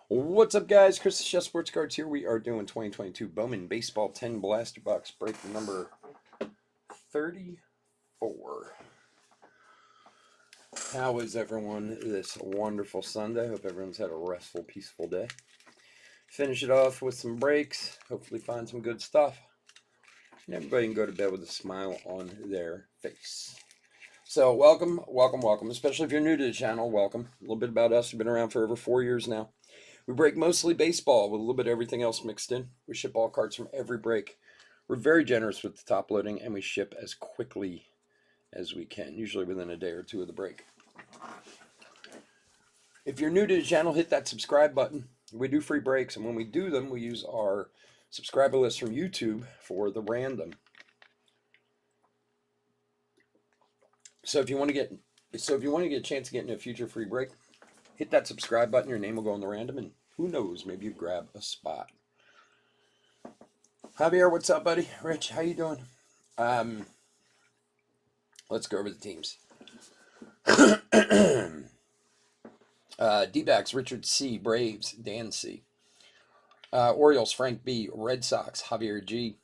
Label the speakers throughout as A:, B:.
A: What's up, guys? Chris the Chef Sports Cards here. We are doing 2022 Bowman Baseball 10 Blaster Box break number 34. How is everyone this wonderful Sunday? Hope everyone's had a restful, peaceful day. Finish it off with some breaks. Hopefully find some good stuff. And everybody can go to bed with a smile on their face. So welcome, especially if you're new to the channel, welcome. A little bit about us. We've been around for over 4 years now. We break mostly baseball with a little bit of everything else mixed in. We ship all cards from every break. We're very generous with the top loading, and we ship as quickly as we can, usually within a day or two of the break. If you're new to the channel, hit that subscribe button. We do free breaks, and when we do them, we use our subscriber list from YouTube for the random. So if you want to get a chance to get in a future free break, hit that subscribe button. Your name will go on the random, and who knows, maybe you grab a spot. Javier, what's up, buddy? Rich, how you doing? Let's go over the teams. D-backs, Richard C. Braves, Dan C. Orioles, Frank B. Red Sox, Javier G.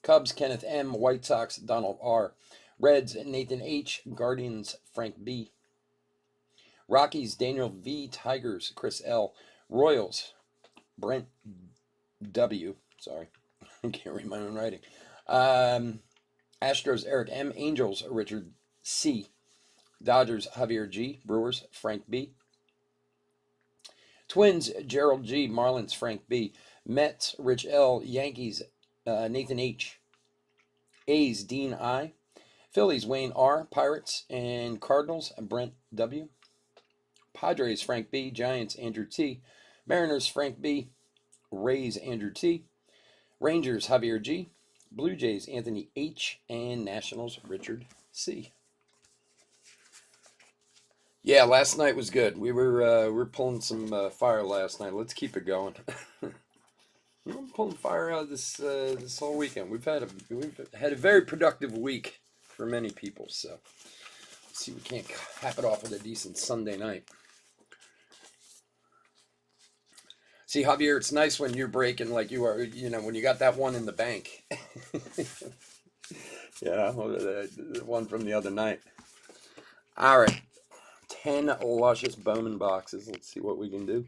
A: Cubs, Kenneth M. White Sox, Donald R. Reds, Nathan H. Guardians, Frank B. Rockies, Daniel V. Tigers, Chris L. Royals, Brent W. Sorry, I can't read my own writing. Astros, Eric M. Angels, Richard C. Dodgers, Javier G. Brewers, Frank B. Twins, Gerald G. Marlins, Frank B. Mets, Rich L. Yankees, Nathan H. A's, Dean I. Phillies, Wayne R. Pirates and Cardinals, Brent W. Padres, Frank B. Giants, Andrew T. Mariners, Frank B. Rays, Andrew T. Rangers, Javier G. Blue Jays, Anthony H. And Nationals, Richard C. Yeah, last night was good. We were pulling some fire last night. Let's keep it going. We're pulling fire out this whole weekend. We've had a very productive week for many people. So let's see if we can't cap it off with a decent Sunday night. See, Javier, it's nice when you're breaking like you are, when you got that one in the bank. Yeah, the one from the other night. All right, 10 luscious Bowman boxes. Let's see what we can do.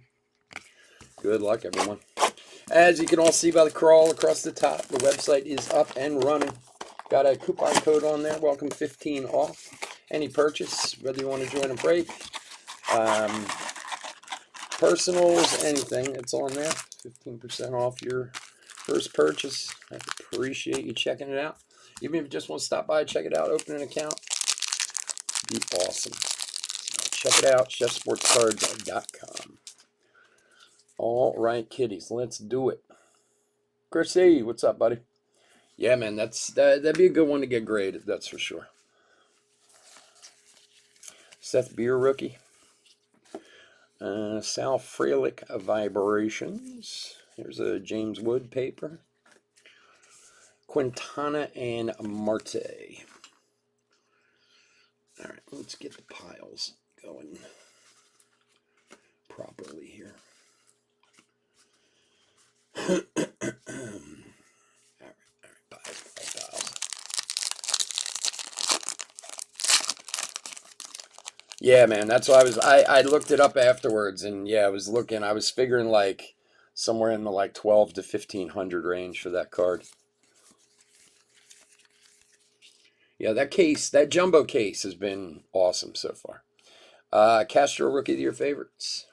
A: Good luck, everyone. As you can all see by the crawl across the top, the website is up and running. Got a coupon code on there, welcome 15 off. Any purchase, whether you want to join a break, personals, anything, it's on there. 15% off your first purchase. I appreciate you checking it out. Even if you just want to stop by, check it out, open an account, be awesome. So check it out, chefsportscards.com. All right, kiddies, let's do it. Chrissy, what's up, buddy? Yeah, man, that'd be a good one to get graded, that's for sure. Seth Beer rookie. Sal Frelick Vibrations. Here's a James Wood paper. Quintana and Marte. All right, let's get the piles going properly here. All right, piles. Yeah, man, that's why I looked it up afterwards, and yeah, I was figuring like somewhere in the like 12 to 1500 range for that card. Yeah, that jumbo case has been awesome so far. Castro rookie of the year favorites.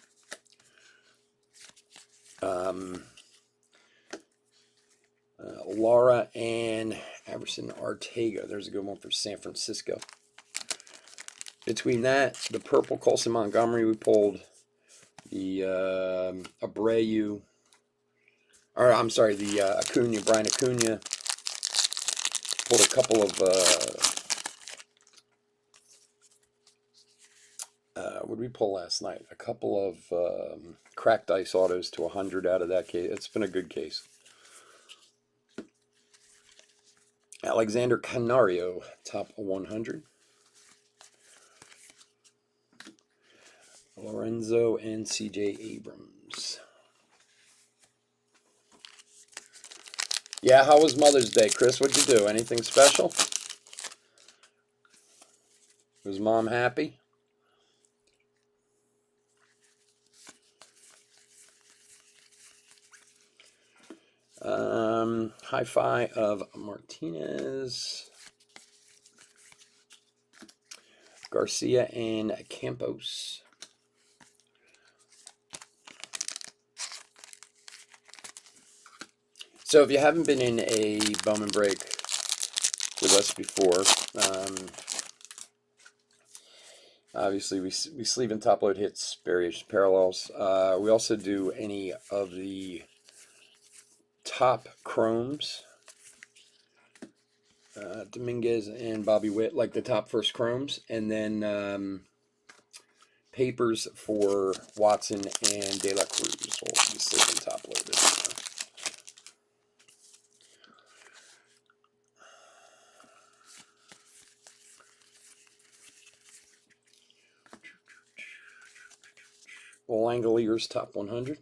A: Laura and Aberson Arteaga. There's a good one for San Francisco. Between that, the purple Colson Montgomery, we pulled the Abreu, or I'm sorry, the Acuna, Brian Acuna. Pulled a couple of what did we pull last night? A couple of cracked ice autos to 100 out of that case. It's been a good case. Alexander Canario, top 100. Lorenzo and C.J. Abrams. Yeah, how was Mother's Day, Chris? What'd you do? Anything special? Was Mom happy? Hi-fi of Martinez, Garcia, and Campos. So if you haven't been in a Bowman break with us before, obviously we sleeve and top load hits, variation parallels. We also do any of the top chromes, Dominguez and Bobby Witt, like the top first chromes, and then papers for Watson and De La Cruz. We'll be sleeve and top loaded. Langoliers top 100.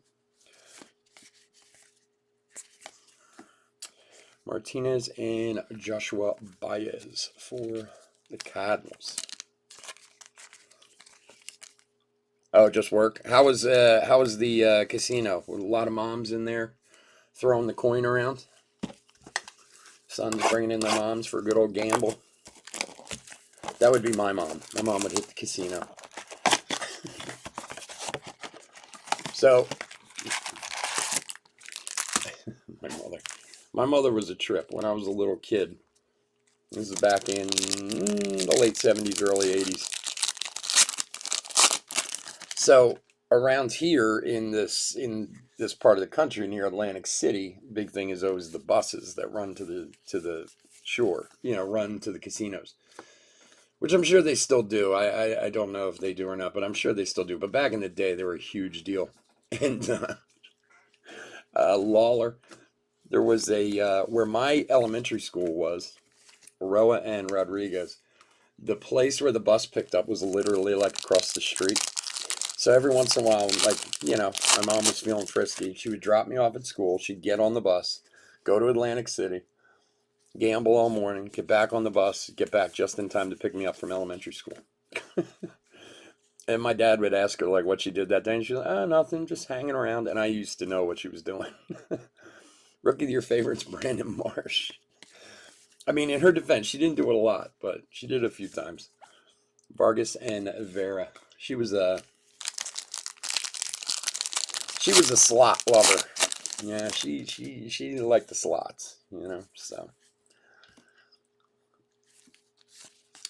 A: Martinez and Joshua Baez for the Cardinals. Oh, just work. How was the casino? With a lot of moms in there throwing the coin around. Sons bringing in the moms for a good old gamble. That would be my mom. My mom would hit the casino. So, my mother was a trip when I was a little kid. This is back in the late 70s, early 80s. So around here in this part of the country near Atlantic City, big thing is always the buses that run to the shore, run to the casinos, which I'm sure they still do. I don't know if they do or not, but I'm sure they still do. But back in the day, they were a huge deal. And Lawler, there was a where my elementary school was, Roa and Rodriguez. The place where the bus picked up was literally like across the street. So every once in a while, like, my mom was feeling frisky. She would drop me off at school. She'd get on the bus, go to Atlantic City, gamble all morning, get back on the bus, get back just in time to pick me up from elementary school. And my dad would ask her, like, what she did that day. And she's like, oh, nothing, just hanging around. And I used to know what she was doing. Rookie of your favorites, Brandon Marsh. I mean, in her defense, she didn't do it a lot, but she did it a few times. Vargas and Vera. She was a slot lover. Yeah, she liked the slots, so.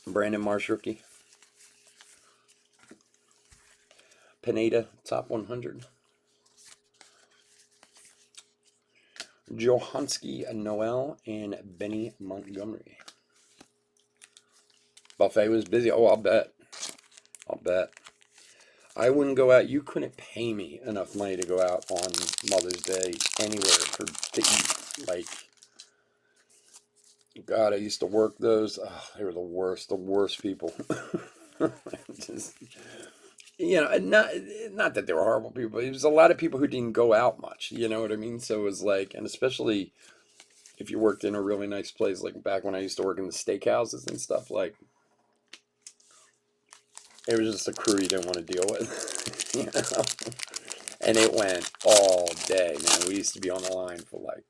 A: Brandon Marsh, rookie. Pineda, top 100. Johanski, Noel, and Benny Montgomery. Buffet was busy. Oh, I'll bet. I wouldn't go out. You couldn't pay me enough money to go out on Mother's Day anywhere to eat. Like, God, I used to work those. Oh, they were the worst people. Just, not that they were horrible people, but it was a lot of people who didn't go out much. You know what I mean? So it was like, and especially if you worked in a really nice place, like back when I used to work in the steakhouses and stuff, like, it was just a crew you didn't want to deal with, And it went all day, man. We used to be on the line for like,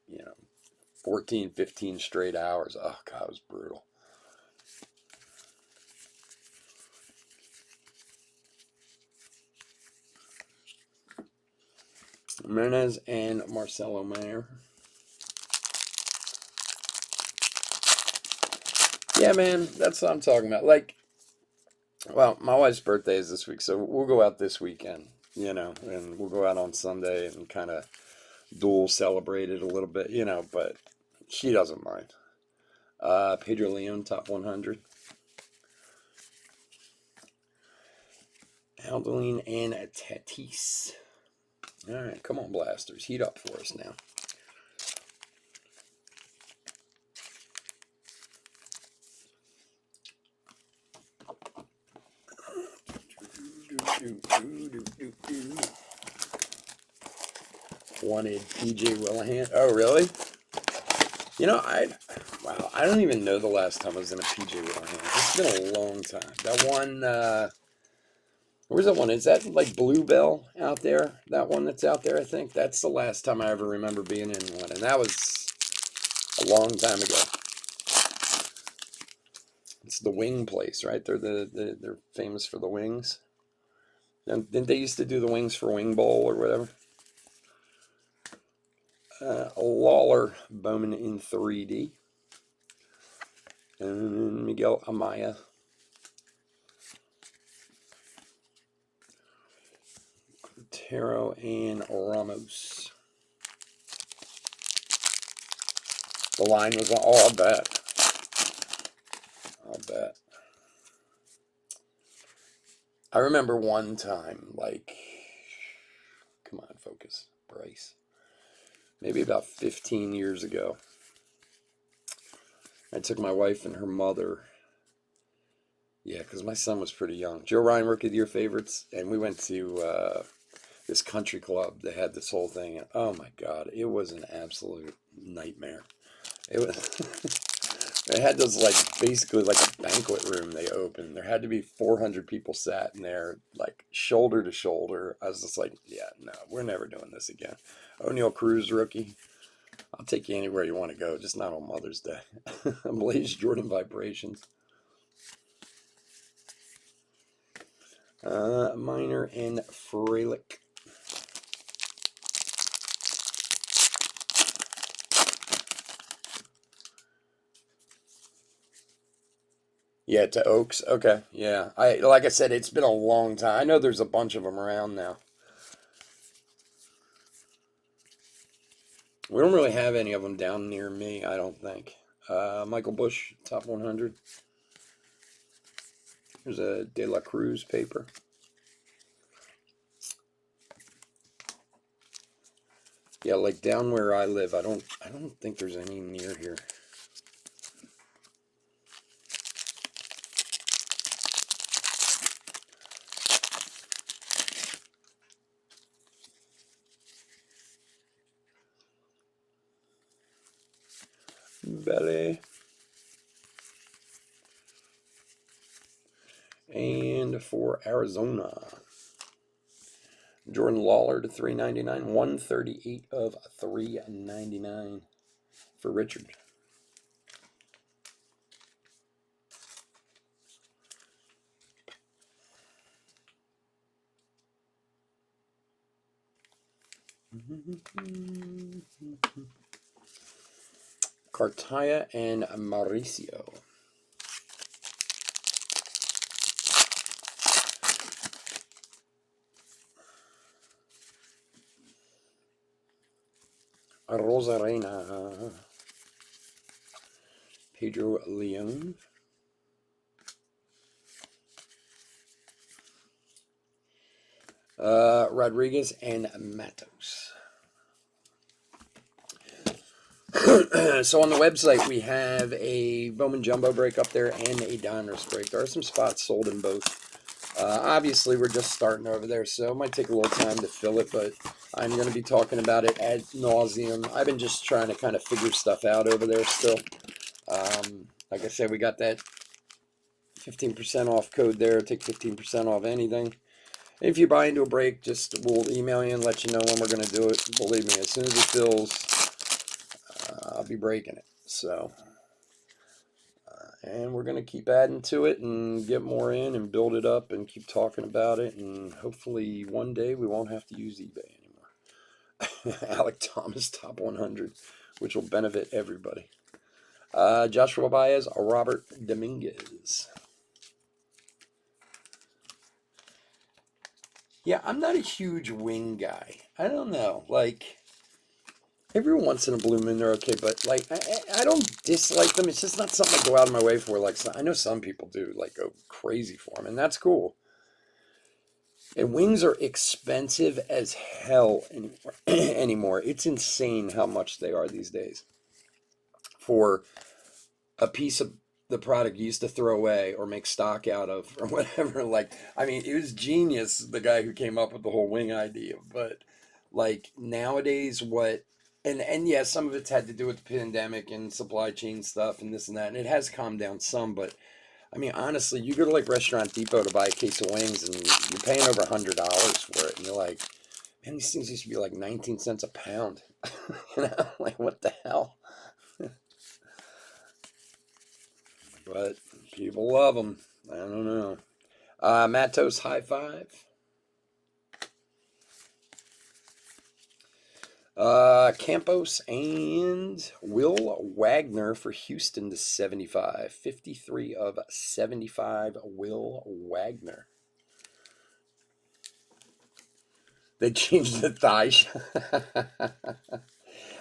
A: 14, 15 straight hours. Oh, God, it was brutal. Menez and Marcelo Mayer. Yeah, man, that's what I'm talking about. Like, well, my wife's birthday is this week, so we'll go out this weekend, and we'll go out on Sunday and kind of dual celebrate it a little bit, but she doesn't mind. Pedro Leon, top 100. Aldeline and Tatis. All right, come on, Blasters. Heat up for us now. Wanted PJ Willihan. Oh, really? Wow, I don't even know the last time I was in a PJ with my hands. It's been a long time. That one, where's that one? Is that like Bluebell out there? That one that's out there, I think. That's the last time I ever remember being in one, and that was a long time ago. It's the wing place, right? They're famous for the wings. Didn't they used to do the wings for Wing Bowl or whatever? Lawler, Bowman in 3D. And Miguel Amaya. Taro and Ramos. The line was on. Oh, I'll bet. I'll bet. I remember one time, like, come on, focus, Bryce. Maybe about 15 years ago. I took my wife and her mother. Yeah, because my son was pretty young. Joe Ryan, Rookie of the Year favorites. And we went to this country club that had this whole thing. And oh my God, it was an absolute nightmare. It was. They had this basically like a banquet room they opened. There had to be 400 people sat in there, like shoulder to shoulder. I was just like, yeah, no, we're never doing this again. O'Neal Cruz, rookie. I'll take you anywhere you want to go, just not on Mother's Day. Blaze Jordan Vibrations. Minor and Freilich. Yeah, to Oaks. Okay, yeah. Like I said, it's been a long time. I know there's a bunch of them around now. We don't really have any of them down near me, I don't think. Michael Bush, top 100. There's a De La Cruz paper. Yeah, like down where I live, I don't think there's any near here. Belly. And for Arizona, Jordan Lawler to 399, 138 of 399 for Richard. Cartaya and Mauricio. Rosarena. Pedro Leon. Rodriguez and Matos. So on the website, we have a Bowman Jumbo break up there and a Donruss break. There are some spots sold in both. Obviously, we're just starting over there, so it might take a little time to fill it, but I'm going to be talking about it ad nauseum. I've been just trying to kind of figure stuff out over there still. Like I said, we got that 15% off code there. Take 15% off anything. If you buy into a break, we'll email you and let you know when we're going to do it. Believe me, as soon as it fills, I'll be breaking it. So, and we're going to keep adding to it and get more in and build it up and keep talking about it. And hopefully one day we won't have to use eBay anymore. Alec Thomas, top 100, which will benefit everybody. Joshua Baez, Robert Dominguez. Yeah, I'm not a huge wing guy. I don't know. Like, every once in a blue moon they're okay, but like I don't dislike them. It's just not something I go out of my way for. Like I know some people do, like go crazy for them, and that's cool. And wings are expensive as hell anymore. It's insane how much they are these days. For a piece of the product you used to throw away or make stock out of or whatever. Like, I mean, it was genius, the guy who came up with the whole wing idea. But like nowadays, what And yeah, some of it's had to do with the pandemic and supply chain stuff and this and that, and it has calmed down some. But I mean, honestly, you go to like Restaurant Depot to buy a case of wings, and you're paying over $100 for it, and you're like, man, these things used to be like 19 cents a pound. You know, like what the hell? But people love them. I don't know. Matos High Five. Campos and Will Wagner for Houston to 75. 53 of 75, Will Wagner. They changed the thigh shot.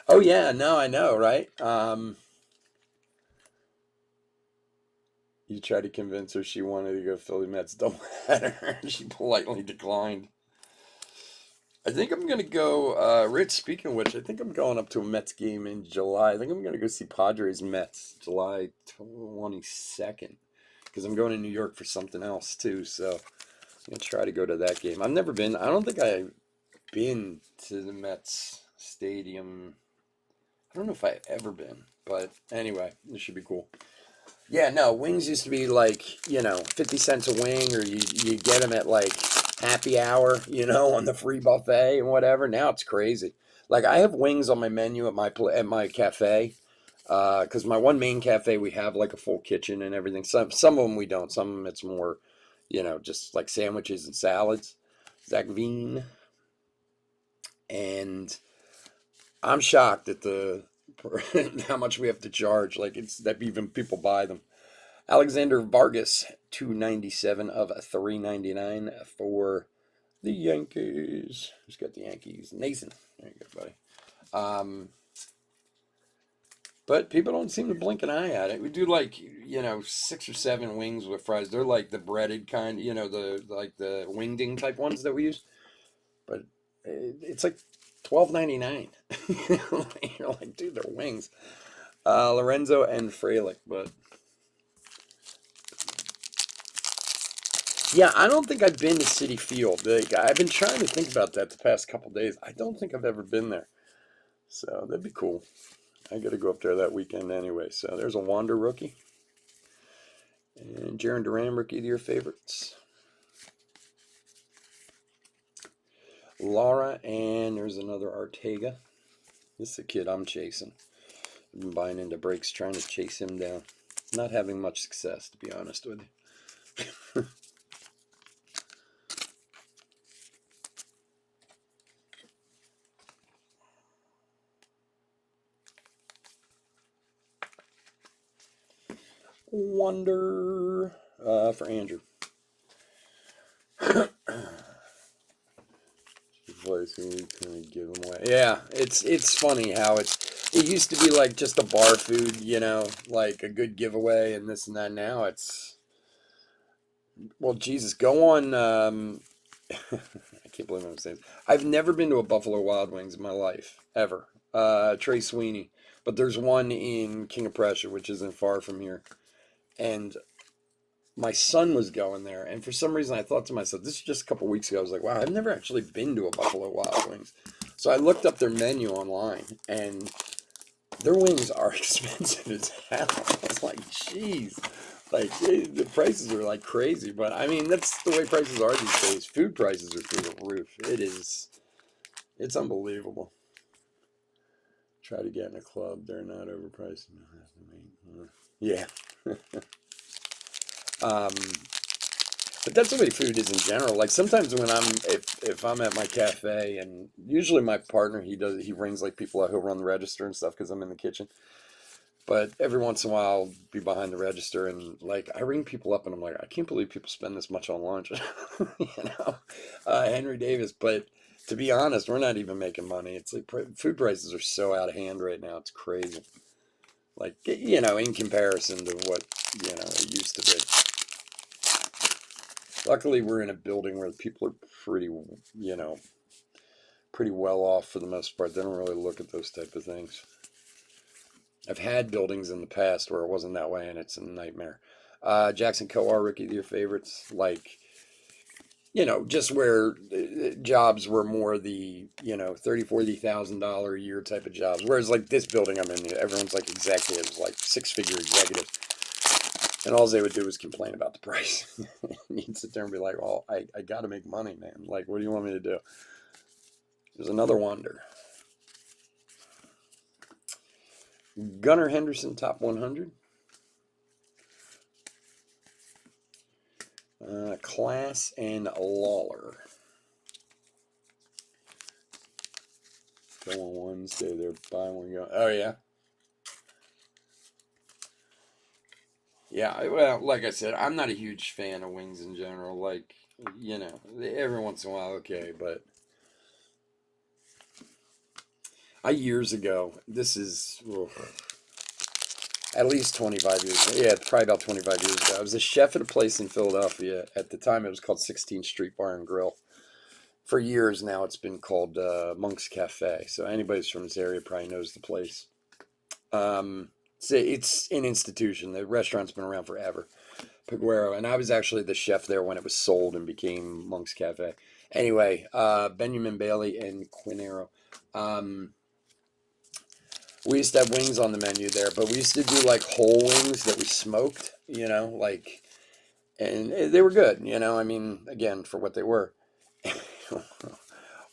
A: Oh, yeah, no, I know, right? You tried to convince her she wanted to go Philly Mets doubleheader. She politely declined. I think I'm gonna go. Rich, speaking of which, I think I'm going up to a Mets game in July. I think I'm gonna go see Padres Mets July 22nd because I'm going to New York for something else too. So I'm gonna try to go to that game. I've never been. I don't think I've been to the Mets stadium. I don't know if I've ever been, but anyway, this should be cool. Yeah, no, wings used to be like, 50 cents a wing, or you get them at like happy hour, on the free buffet and whatever. Now it's crazy. Like I have wings on my menu at my cafe, because my one main cafe we have like a full kitchen and everything. Some of them we don't. Some of them it's more, just like sandwiches and salads. Zach Veen, and I'm shocked at the how much we have to charge. Like it's that even people buy them. Alexander Vargas, 297 of 399 for the Yankees. Who's got the Yankees? Nathan. There you go, buddy. But people don't seem to blink an eye at it. We do like, 6 or 7 wings with fries. They're like the breaded kind, the wingding type ones that we use. But it's like $12.99. You're like, dude, they're wings. Lorenzo and Frelick, but yeah, I don't think I've been to City Field. I've been trying to think about that the past couple days. I don't think I've ever been there. So that'd be cool. I got to go up there that weekend anyway. So there's a Wander rookie. And Jaron Duran, rookie of your favorites. Laura, and there's another Ortega. This is a kid I'm chasing. I've been buying into breaks, trying to chase him down. Not having much success, to be honest with you. Wonder for Andrew. Place and we kind of give them away. Yeah, it's funny how it used to be like just a bar food, like a good giveaway and this and that. Now it's, well, Jesus, go on. I can't believe I'm saying this. I've never been to a Buffalo Wild Wings in my life ever. Trey Sweeney, but there's one in King of Prussia, which isn't far from here, and my son was going there, and for some reason I thought to myself, this is just a couple weeks ago, I was like, wow, I've never actually been to a Buffalo Wild Wings. So I looked up their menu online, and their wings are expensive as hell. I was like, jeez. Like, the prices are like crazy, but I mean, that's the way prices are these days. Food prices are through the roof. It's unbelievable. Try to get in a club, they're not overpriced. Yeah. um, But that's the way food is in general. Like sometimes when if I'm at my cafe, and usually my partner, he brings like people out who'll run the register and stuff because I'm in the kitchen. But every once in a while I'll be behind the register, and like I ring people up and I'm like, I can't believe people spend this much on lunch. Henry Davis. But to be honest, we're not even making money. It's like food prices are so out of hand right now. It's crazy. Like, in comparison to what, it used to be. Luckily, we're in a building where people are pretty well off for the most part. They don't really look at those type of things. I've had buildings in the past where it wasn't that way, and it's a nightmare. Jackson Coar, rookie of your favorites. Like, you know, just where jobs were more the, you know, $30,000, $40,000 a year type of jobs. Whereas like this building I'm in, everyone's like executives, like six-figure executives. And all they would do was complain about the price. You'd sit there and be like, well, I got to make money, man. Like, what do you want me to do? There's another wonder. Gunnar Henderson, top 100. Class and Lawler. Go on one, stay there, buy one, go. Oh, yeah. Yeah, well, like I said, I'm not a huge fan of wings in general. Like, you know, every once in a while, okay, but years ago, this is at least 25 years ago. Yeah, probably about 25 years ago. I was a chef at a place in Philadelphia. At the time, it was called 16th Street Bar and Grill. For years now, it's been called Monk's Cafe. So anybody who's from this area probably knows the place. So it's an institution. The restaurant's been around forever. Peguero, and I was actually the chef there when it was sold and became Monk's Cafe. Anyway, Benjamin Bailey and Quinero. We used to have wings on the menu there, but we used to do like whole wings that we smoked, you know, like, and they were good, you know. I mean, again, for what they were.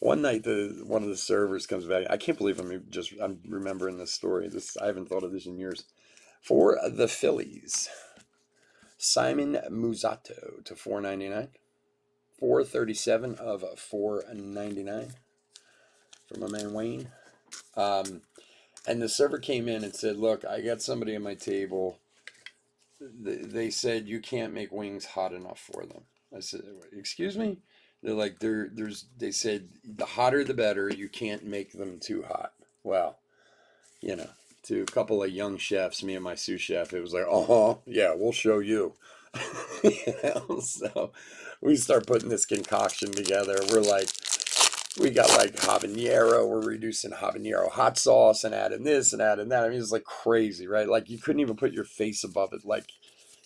A: One night, one of the servers comes back. I can't believe I'm remembering this story. I haven't thought of this in years. For the Phillies, Simon Musato to $4.99. 437 of 499 from my man Wayne. And the server came in and said, "Look, I got somebody at my table. They said you can't make wings hot enough for them." I said, "Excuse me?" They're like, they said the hotter the better. You can't make them too hot. Well, you know, to a couple of young chefs, me and my sous chef, it was like, "Oh, yeah, we'll show you." You know, so we start putting this concoction together. We got like habanero. We're reducing habanero hot sauce and adding this and adding that. I mean, it's like crazy, right? Like you couldn't even put your face above it. Like,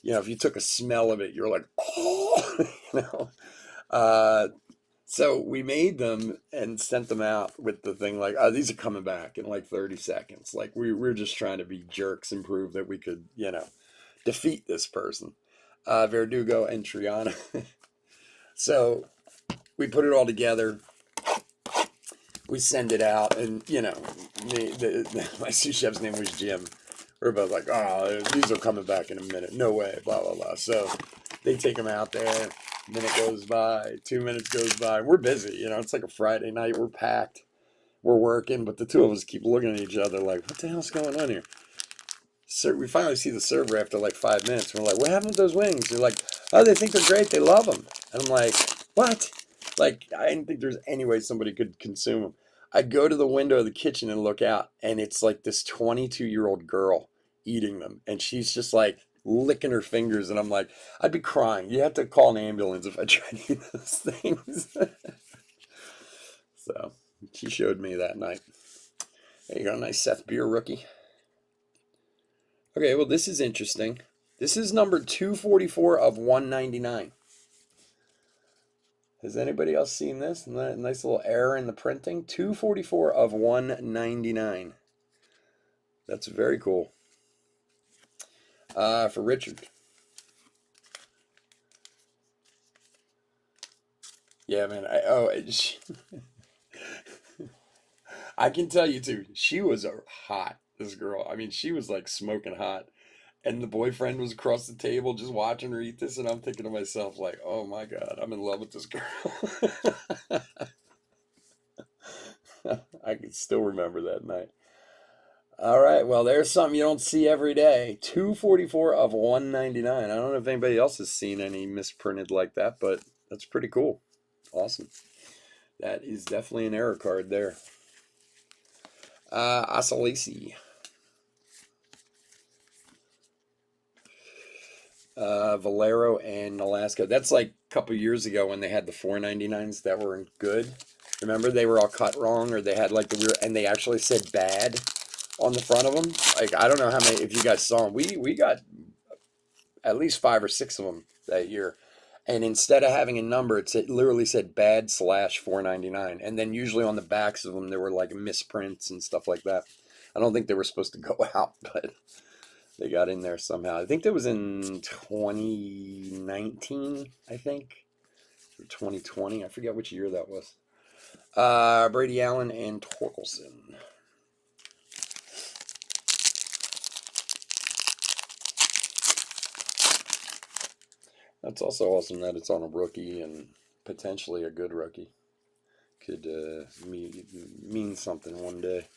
A: you know, if you took a smell of it, you're like, oh, you know. So we made them and sent them out with the thing like, oh, these are coming back in like 30 seconds. Like we're just trying to be jerks and prove that we could, you know, defeat this person. Verdugo and Triana. So we put it all together. We send it out, and you know, my sous chef's name was Jim. We're both like, oh, these are coming back in a minute. No way, blah, blah, blah. So they take them out there. Minute goes by, 2 minutes goes by. We're busy, you know, it's like a Friday night. We're packed. We're working, but the two of us keep looking at each other like, what the hell's going on here? So we finally see the server after like 5 minutes. We're like, what happened with those wings? They're like, oh, they think they're great. They love them. And I'm like, what? Like, I didn't think there's any way somebody could consume them. I'd go to the window of the kitchen and look out, and it's like this 22-year-old girl eating them. And she's just like licking her fingers. And I'm like, I'd be crying. You have to call an ambulance if I tried to eat those things. So she showed me that night. There you go, nice Seth Beer rookie. Okay, well, this is interesting. This is number 244 of 199. Has anybody else seen this? Nice little error in the printing. 244 of 199. That's very cool. For Richard. Yeah, man. I can tell you, too, she was hot, this girl. I mean, she was like smoking hot. And the boyfriend was across the table just watching her eat this, and I'm thinking to myself, like, oh my God, I'm in love with this girl. I can still remember that night. All right, well, there's something you don't see every day. 244 of 199. I don't know if anybody else has seen any misprinted like that, but that's pretty cool. Awesome. That is definitely an error card there. Asalisi. Valero and Alaska. That's like a couple years ago when they had the 499s that weren't good. Remember, they were all cut wrong, or they had like the weird, and they actually said bad on the front of them. Like, I don't know how many, if you guys saw them. We got at least 5 or 6 of them that year. And instead of having a number, it literally said bad/$4.99. And then usually on the backs of them, there were like misprints and stuff like that. I don't think they were supposed to go out, but they got in there somehow. I think that was in 2019, I think, or 2020. I forget which year that was. Brady Allen and Torkelson. That's also awesome that it's on a rookie and potentially a good rookie. Could mean something one day.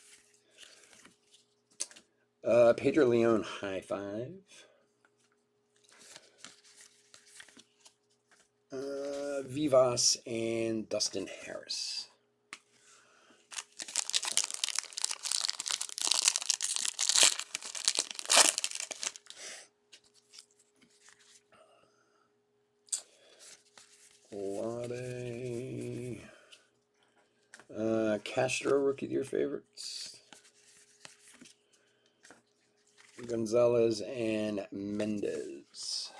A: Pedro Leon, high five. Vivas and Dustin Harris. Lade. Castro, rookie of your favorites. Gonzalez and Mendez.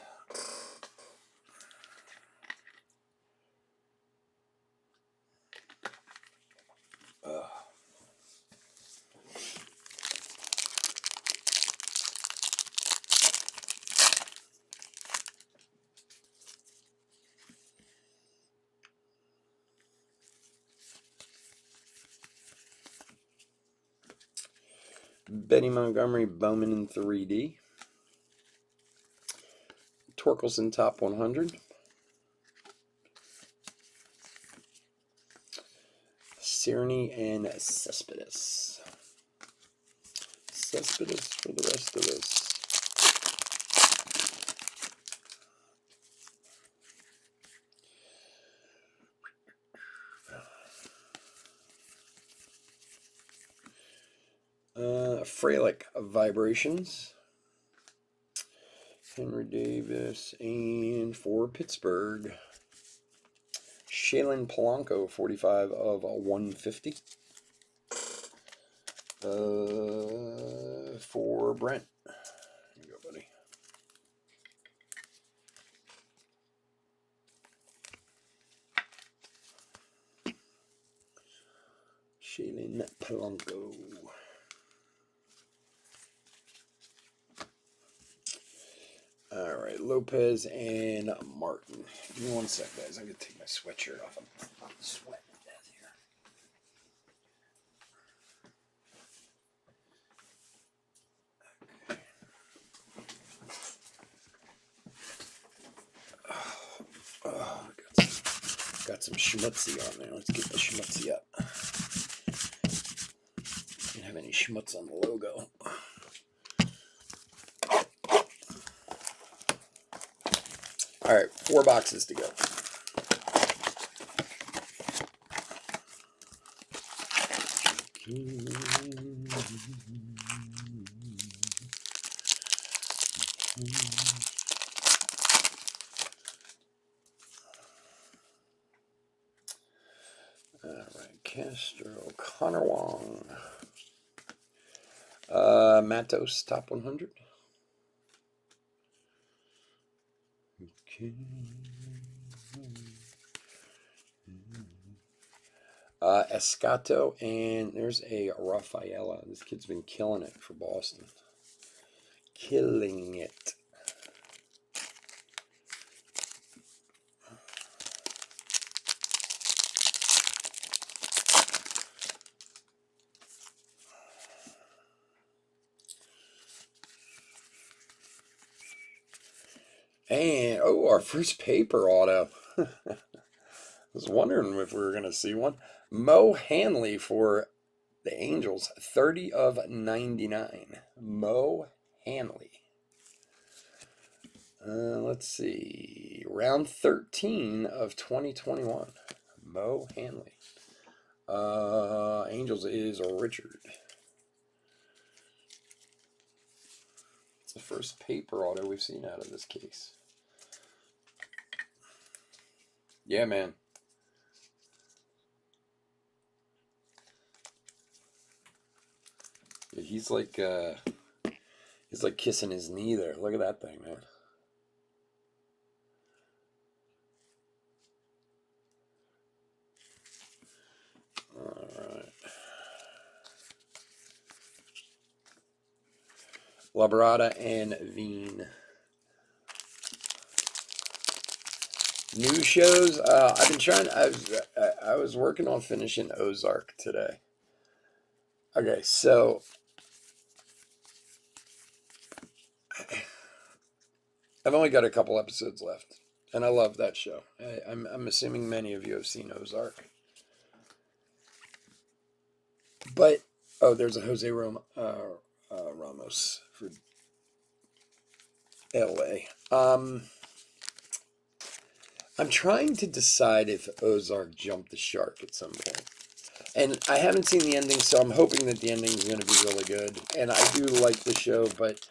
A: Benny Montgomery, Bowman in 3D. Torkelson, top 100. Cerny and Cespedes. Cespedes for the rest of us. Frelick, Vibrations. Henry Davis, and for Pittsburgh, Shaylin Polanco, 45 of 150. For Brent. Here you go, buddy. Shaylin Polanco. All right, Lopez and Martin. Give me one sec, guys. I'm going to take my sweatshirt off. I'm sweating to death here. Oh, got some schmutzy on there. Let's get the schmutzy up. Don't have any schmutz on the logo. All right, 4 boxes to go. All right, Castro, Connor Wong, Matos, top 100. Okay. Escato, and there's a Rafaela. This kid's been killing it for Boston. Killing it. And, oh, our first paper auto. I was wondering if we were going to see one. Mo Hanley for the Angels, 30 of 99. Mo Hanley. Let's see. Round 13 of 2021. Mo Hanley. Angels is Richard. It's the first paper auto we've seen out of this case. Yeah, man. He's like kissing his knee there. Look at that thing, man. Labrada and Veen. New shows. I've been trying. I was working on finishing Ozark today. Okay, so I've only got a couple episodes left, and I love that show. I'm assuming many of you have seen Ozark, but there's a Jose Ramos for LA. I'm trying to decide if Ozark jumped the shark at some point. And I haven't seen the ending, so I'm hoping that the ending is going to be really good. And I do like the show, but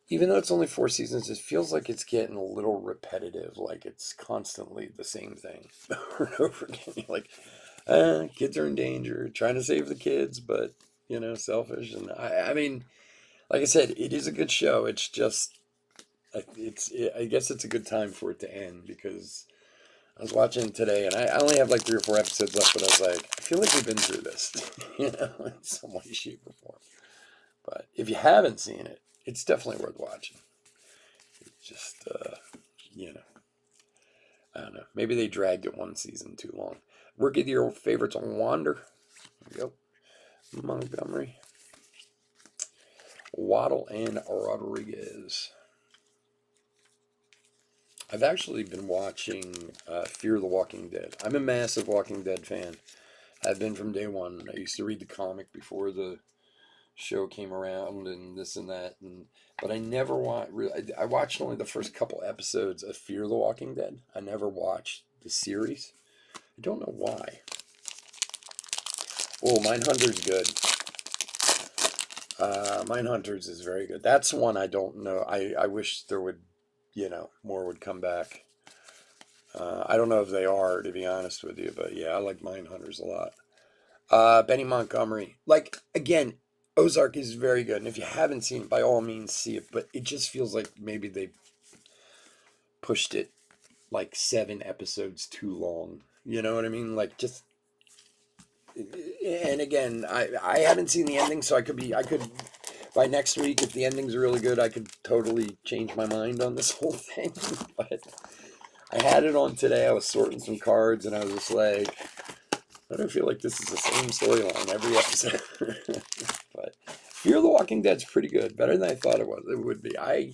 A: even though it's only 4 seasons, it feels like it's getting a little repetitive. Like it's constantly the same thing over and over again. Like, kids are in danger, trying to save the kids, but, selfish. And I mean, like I said, it is a good show. It's just, I guess it's a good time for it to end because I was watching today, and I only have like 3 or 4 episodes left, but I was like, I feel like we've been through this, in some way, shape, or form. But if you haven't seen it, it's definitely worth watching. It's just, I don't know. Maybe they dragged it 1 season too long. Rookie of the Year favorites on Wander. There we go. Montgomery. Waddle and Rodriguez. I've actually been watching Fear the Walking Dead. I'm a massive Walking Dead fan. I've been from day one. I used to read the comic before the show came around and this and that. But I never watched. I watched only the first couple episodes of Fear the Walking Dead. I never watched the series. I don't know why. Oh, Mindhunter's good. Mindhunters is very good. That's one I don't know. I wish there would, more would come back. I don't know if they are, to be honest with you, but yeah, I like Mindhunters a lot. Benny Montgomery. Like, again, Ozark is very good, and if you haven't seen it, by all means, see it, but it just feels like maybe they pushed it like 7 episodes too long. You know what I mean? Like, just... And again, I haven't seen the ending, so I could, by next week, if the ending's really good, I could totally change my mind on this whole thing, but... I had it on today. I was sorting some cards, and I was just like, I don't feel like this is the same storyline every episode. But Fear the Walking Dead's pretty good. Better than I thought it would be. I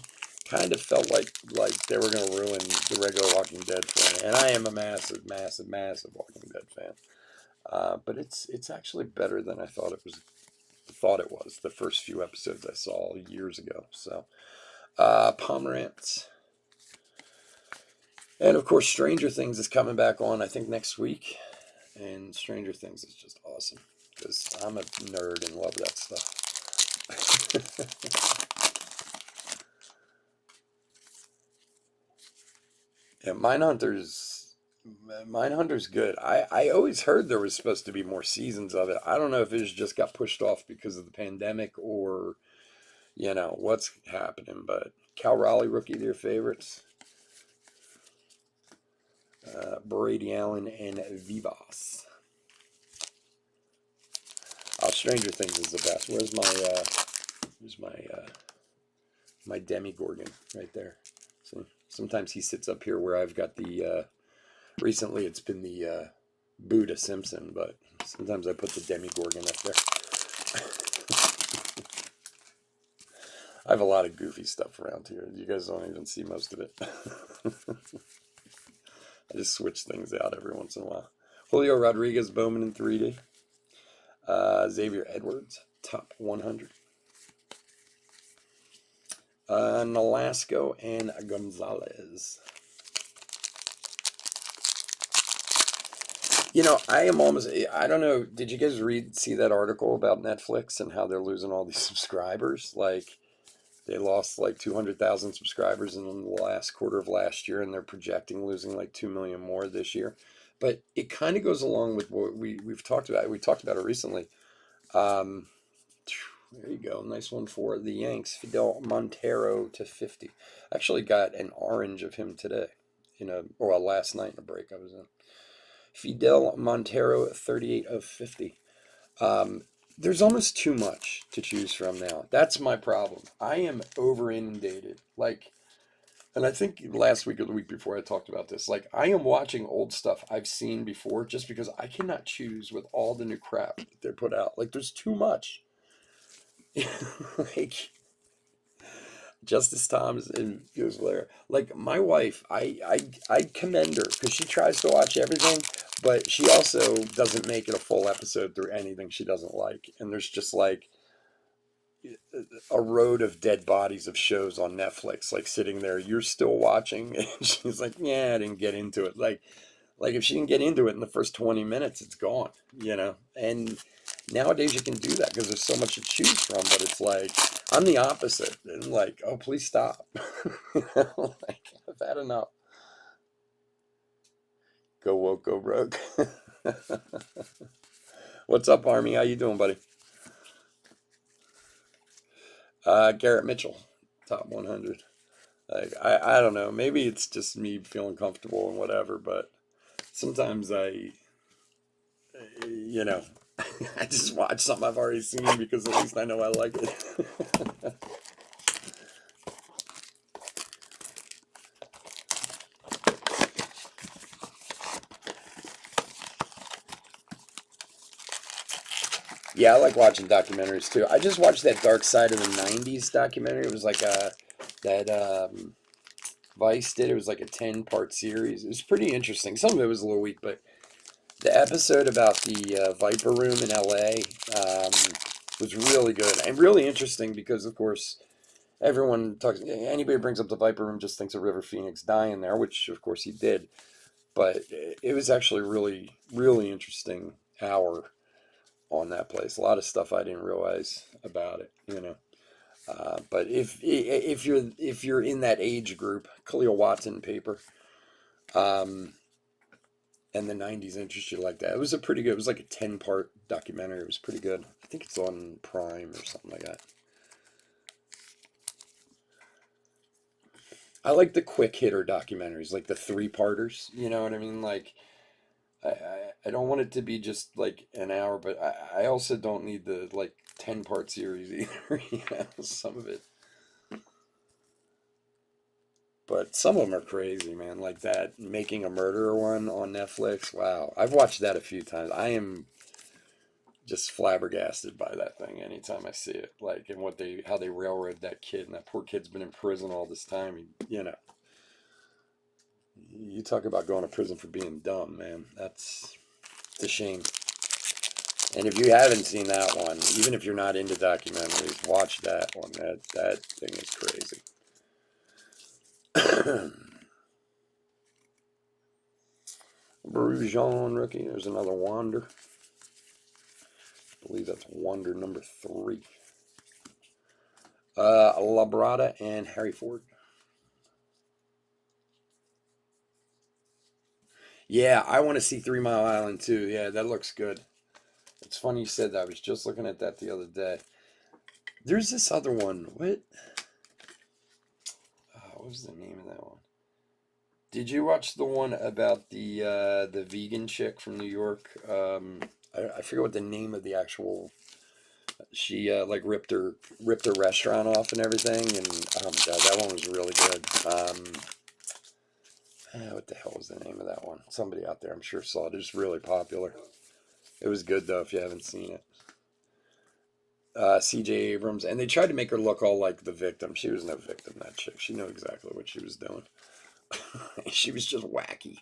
A: kind of felt like they were going to ruin the regular Walking Dead for me. And I am a massive, massive, massive Walking Dead fan. But it's actually better than I thought it was. The first few episodes I saw years ago. So, Pomerantz. And of course, Stranger Things is coming back on, I think, next week. And Stranger Things is just awesome because I'm a nerd and love that stuff. Yeah, Mindhunter's good. I always heard there was supposed to be more seasons of it. I don't know if it just got pushed off because of the pandemic or, what's happening. But Cal Raleigh, rookie of their favorites. Brady Allen and Vivas. Oh, Stranger Things is the best. Where's my Demigorgon right there? So sometimes he sits up here where I've got the. Recently, it's been the Buddha Simpson, but sometimes I put the Demigorgon up there. I have a lot of goofy stuff around here. You guys don't even see most of it. I just switch things out every once in a while. Julio Rodriguez, Bowman in 3D. Xavier Edwards, top 100. Nolasco and Gonzalez. I don't know, did you guys see that article about Netflix and how they're losing all these subscribers? Like, they lost like 200,000 subscribers in the last quarter of last year, and they're projecting losing like 2 million more this year. But it kind of goes along with what we've talked about. We talked about it recently. There you go. Nice one for the Yanks. Fidel Montero to 50. Actually got an orange of him today, or last night in a break I was in. Fidel Montero, 38 of 50. there's almost too much to choose from now. That's my problem. I am over inundated. Like, and I think last week or the week before I talked about this. Like, I am watching old stuff I've seen before just because I cannot choose with all the new crap that they're put out. Like, there's too much. Like, Justice Thomas and Goes Blair. Like, my wife, I commend her because she tries to watch everything, but she also doesn't make it a full episode through anything she doesn't like. And there's just like a road of dead bodies of shows on Netflix, like sitting there. You're still watching, and she's like, "Yeah, I didn't get into it." Like if she didn't get into it in the first 20 minutes, it's gone. And nowadays you can do that because there's so much to choose from. But it's like I'm the opposite, and like, oh, please stop. Like I've had enough. Go woke, go broke. What's up, Army? How you doing, buddy? Garrett Mitchell, top 100. Like I don't know. Maybe it's just me feeling comfortable and whatever, but sometimes you know, I just watch something I've already seen because at least I know I like it. Yeah, I like watching documentaries too. I just watched that Dark Side of the '90s documentary. It was like that Vice did. It was like a 10-part series. It was pretty interesting. Some of it was a little weak, but the episode about the Viper Room in LA was really good and really interesting because, of course, everyone talks. Anybody who brings up the Viper Room just thinks of River Phoenix dying there, which of course he did. But it was actually really, really interesting hour on that place. A lot of stuff I didn't realize about it. But if you're in that age group, Khalil Watson paper, um, and the '90s interest you like that, it was a pretty good. It was like a 10-part documentary. It was pretty good. I think it's on Prime or something like that. I like the quick hitter documentaries, like the three-parters. You know what I mean? Like I don't want it to be just like an hour, but I also don't need the like 10-part series either. Some of it. But some of them are crazy, man. Like that Making a Murderer one on Netflix. Wow. I've watched that a few times. I am just flabbergasted by that thing anytime I see it. Like, and how they railroad that kid, and that poor kid's been in prison all this time. You talk about going to prison for being dumb, man. It's a shame. And if you haven't seen that one, even if you're not into documentaries, watch that one. That thing is crazy. Brujon rookie. There's another Wander. I believe that's Wander number 3. Labrada and Harry Ford. Yeah, I want to see 3 Mile Island too. Yeah, that looks good. It's funny you said that. I was just looking at that the other day. There's this other one. What was the name of that one? Did you watch the one about the vegan chick from New York? I forget what the name of the actual. She like ripped her restaurant off and everything, and oh my god, that one was really good. What the hell was the name of that one? Somebody out there, I'm sure, saw it. It was really popular. It was good though if you haven't seen it. C.J. Abrams, and they tried to make her look all like the victim. She was no victim. That chick. She knew exactly what she was doing. She was just wacky.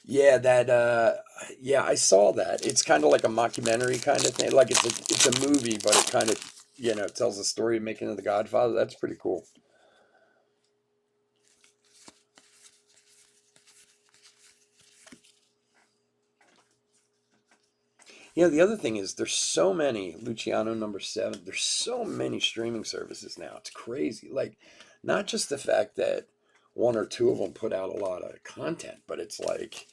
A: Yeah, yeah, I saw that. It's kind of like a mockumentary kind of thing. Like it's a movie, but it kind of, tells the story of making of the Godfather. That's pretty cool. The other thing is there's so many Luciano number 7. There's so many streaming services now. It's crazy. Like not just the fact that one or two of them put out a lot of content, but it's like,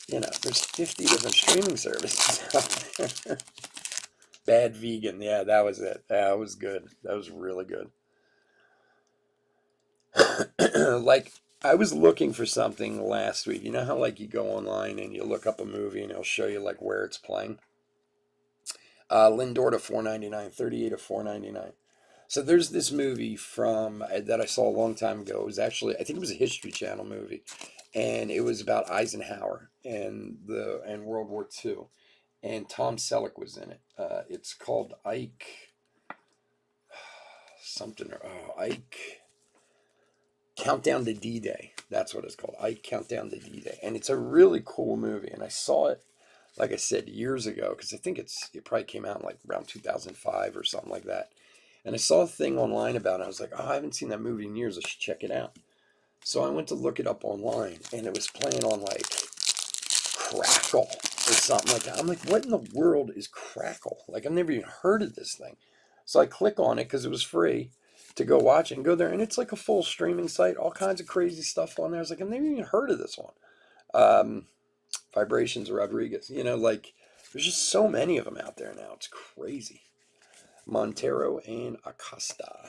A: there's 50 different streaming services out there. Bad Vegan. Yeah, that was it. That was good. That was really good. Like I was looking for something last week. You know how like you go online and you look up a movie and it'll show you like where it's playing? Lindor to 4.99, 38 to 4.99. So there's this movie from that I saw a long time ago. It was actually, I think it was a History Channel movie, and it was about Eisenhower and World War II, and Tom Selleck was in it. It's called Ike something. Ike Countdown to D-Day. That's what it's called. Ike Countdown to D-Day, and it's a really cool movie. And I saw it, like I said, years ago because I think it probably came out in like around 2005 or something like that. And I saw a thing online about it. I was like, oh, I haven't seen that movie in years. I should check it out. So I went to look it up online, and it was playing on like Crackle or something like that. I'm like, what in the world is Crackle? Like, I've never even heard of this thing. So I click on it because it was free to go watch it and go there. And it's like a full streaming site, all kinds of crazy stuff on there. I was like, I've never even heard of this one. Vibrations Rodriguez. Like, there's just so many of them out there now. It's crazy. Montero and Acosta.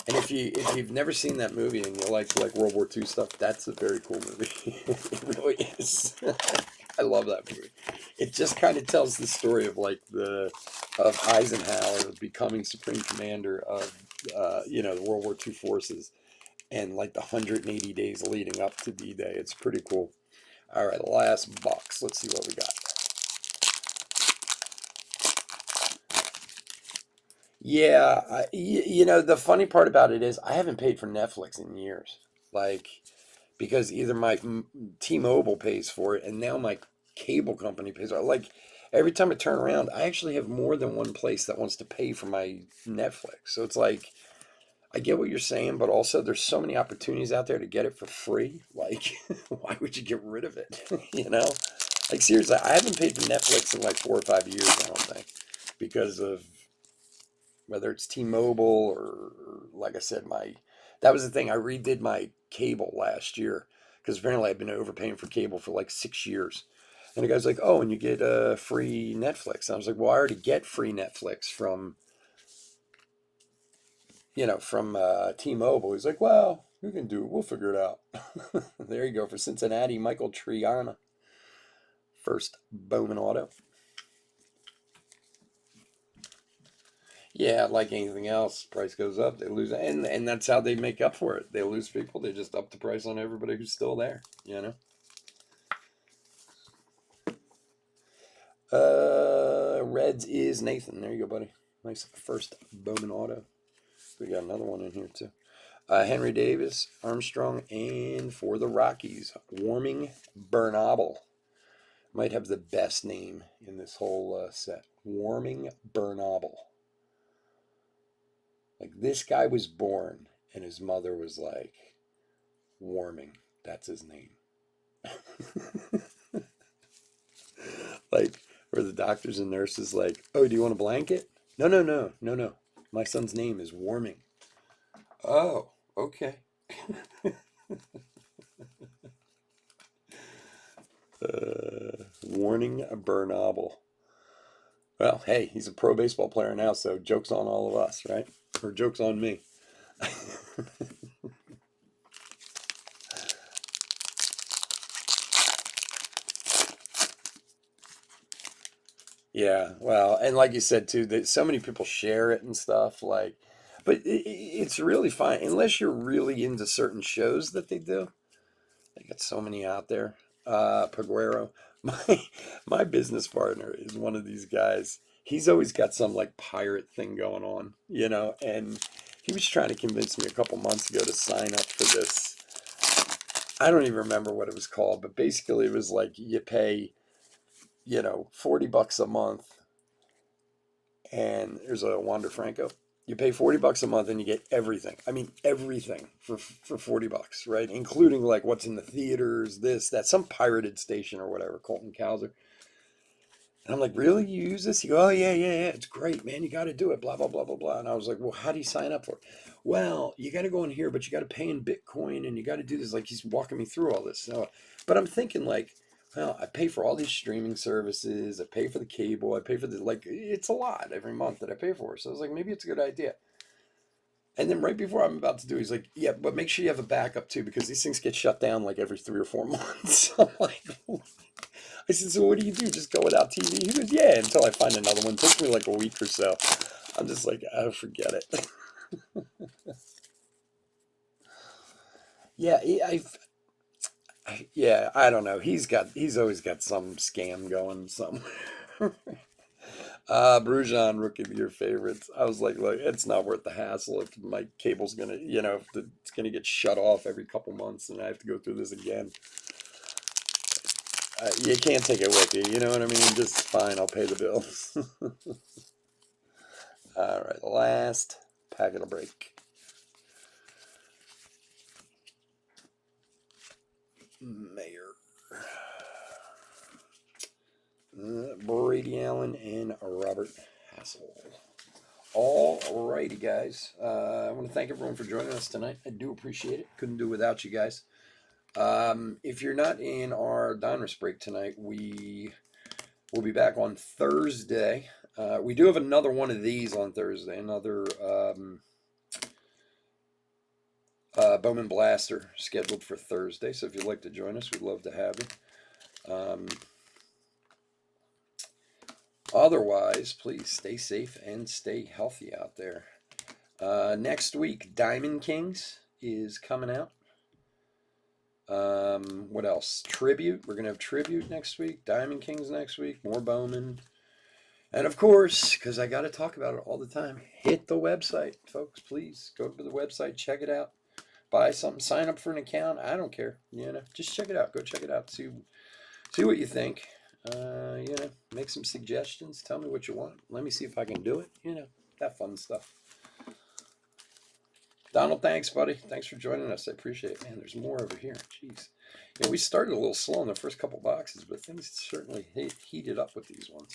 A: And if you've never seen that movie and you like World War II stuff, that's a very cool movie. It really is. I love that movie. It just kind of tells the story of like of Eisenhower becoming supreme commander of the World War II forces and like the 180 days leading up to D-Day. It's pretty cool. All right, last box. Let's see what we got. Yeah, the funny part about it is I haven't paid for Netflix in years. Like, because either my T-Mobile pays for it and now my cable company pays for it. Like, every time I turn around, I actually have more than one place that wants to pay for my Netflix. So it's like, I get what you're saying, but also there's so many opportunities out there to get it for free. Like, why would you get rid of it? You know? Like, seriously, I haven't paid for Netflix in like 4 or 5 years, I don't think, because of whether it's T-Mobile or like I said, that was the thing. I redid my cable last year because apparently I've been overpaying for cable for like 6 years. And the guy's like, "Oh, and you get free Netflix." And I was like, "Well, I already get free Netflix from T-Mobile." He's like, "Well, we can do it. We'll figure it out." There you go for Cincinnati, Michael Triana, first Bowman auto. Yeah, like anything else, price goes up, they lose, and that's how they make up for it. They lose people, they just up the price on everybody who's still there, you know. Reds is Nathan. There you go, buddy. Nice first Bowman auto. We got another one in here too. Henry Davis, Armstrong, and for the Rockies, Warming Bernabel. Might have the best name in this whole set. Warming Bernabel. Like, this guy was born and his mother was like, Warming, that's his name. Like, where the doctors and nurses like, oh, do you want a blanket? No, no, no, no, no. My son's name is Warming. Oh, okay. Warning Bernabel. Well, hey, he's a pro baseball player now, so joke's on all of us, right? Or joke's on me. Yeah, well, and like you said too, that so many people share it and stuff. Like, but it's really fine unless you're really into certain shows that they do. They got so many out there. Peguero, my my business partner is one of these guys. He's always got some like pirate thing going on, and he was trying to convince me a couple months ago to sign up for this. I don't even remember what it was called, but basically it was like you pay, $40 a month, and there's a Wander Franco. You pay $40 a month and you get everything. I mean, everything for $40, right? Including like what's in the theaters, this, that, some pirated station or whatever, Colton Cowser. And I'm like, really? You use this? You go, oh, yeah, yeah, yeah. It's great, man. You got to do it, blah, blah, blah, blah, blah. And I was like, well, how do you sign up for it? Well, you got to go in here, but you got to pay in Bitcoin and you got to do this. Like, he's walking me through all this. So, but I'm thinking like, well, I pay for all these streaming services. I pay for the cable. I pay for it's a lot every month that I pay for. So I was like, maybe it's a good idea. And then right before I'm about to do, he's like, "Yeah, but make sure you have a backup too, because these things get shut down like every 3 or 4 months." I'm like, I said, "So what do you do? Just go without TV?" He goes, "Yeah, until I find another one. It takes me like a week or so." I'm just like, "Oh, forget it." Yeah, yeah, I don't know. He's always got some scam going somewhere. Brujan, Rookie of the Year favorites. I was like, look, it's not worth the hassle if my cable's gonna, if it's gonna get shut off every couple months and I have to go through this again. You can't take it with you, you know what I mean? Just fine, I'll pay the bills. All right, last packet of break. Mayor. Brady Allen and Robert Hassel. All righty, guys. I want to thank everyone for joining us tonight. I do appreciate it. Couldn't do without you guys. If you're not in our Donruss break tonight, we will be back on Thursday. We do have another one of these on Thursday, another Bowman Blaster scheduled for Thursday. So if you'd like to join us, we'd love to have you. Otherwise, please stay safe and stay healthy out there. Next week, Diamond Kings is coming out. What else? Tribute. We're going to have Tribute next week. Diamond Kings next week. More Bowman. And of course, because I got to talk about it all the time, hit the website, folks. Please go to the website, check it out. Buy something, sign up for an account. I don't care. Just check it out. Go check it out. See what you think. Make some suggestions. Tell me what you want. Let me see if I can do it. That fun stuff. Donald, thanks, buddy. Thanks for joining us. I appreciate it. Man, there's more over here. Jeez. We started a little slow in the first couple boxes, but things certainly heated up with these ones.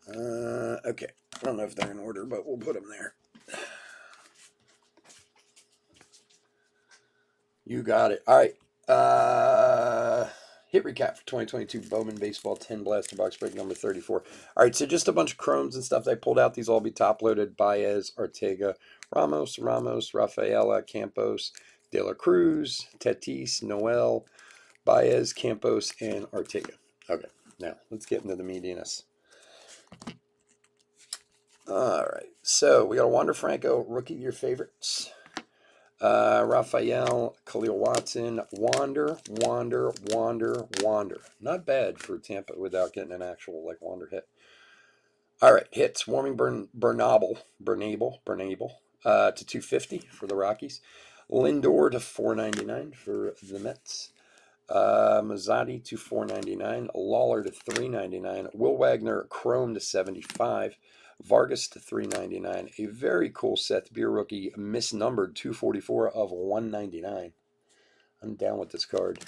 A: Okay. I don't know if they're in order, but we'll put them there. You got it. All right. Hit recap for 2022 Bowman Baseball 10 Blaster Box break number 34. All right, so just a bunch of chromes and stuff I pulled out. These all be top loaded. Baez, Ortega, Ramos, Rafaela, Campos, De La Cruz, Tatis, Noel, Baez, Campos, and Ortega. Okay, now let's get into the meatiness. All right, so we got a Wander Franco, Rookie of Your favorites. Raphael, Khalil Watson, Wander. Not bad for Tampa without getting an actual Wander hit. All right, hits. Warming Bernabel to 250 for the Rockies. Lindor to 499 for the Mets. Mazzotti to 499. Lawler to 399. Will Wagner Chrome to 75. Vargas to 399. A very cool Seth Beer rookie, misnumbered 244 of 199. I'm down with this card.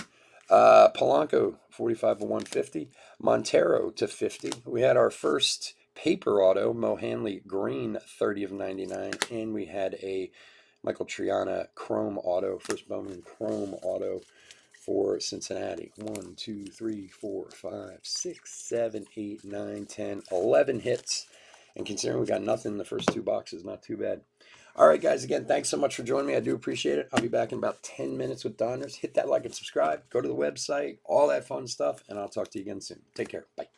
A: Polanco 45 of 150. Montero to 50. We had our first paper auto, Mo Hanley green 30 of 99, and we had a Michael Triana chrome auto, first Bowman chrome auto for Cincinnati. 1, 2, 3, 4, 5, 6, 7, 8, 9, 10, 11 hits. And considering we got nothing in the first 2 boxes, not too bad. All right, guys, again, thanks so much for joining me. I do appreciate it. I'll be back in about 10 minutes with Donruss. Hit that like and subscribe. Go to the website, all that fun stuff, and I'll talk to you again soon. Take care. Bye.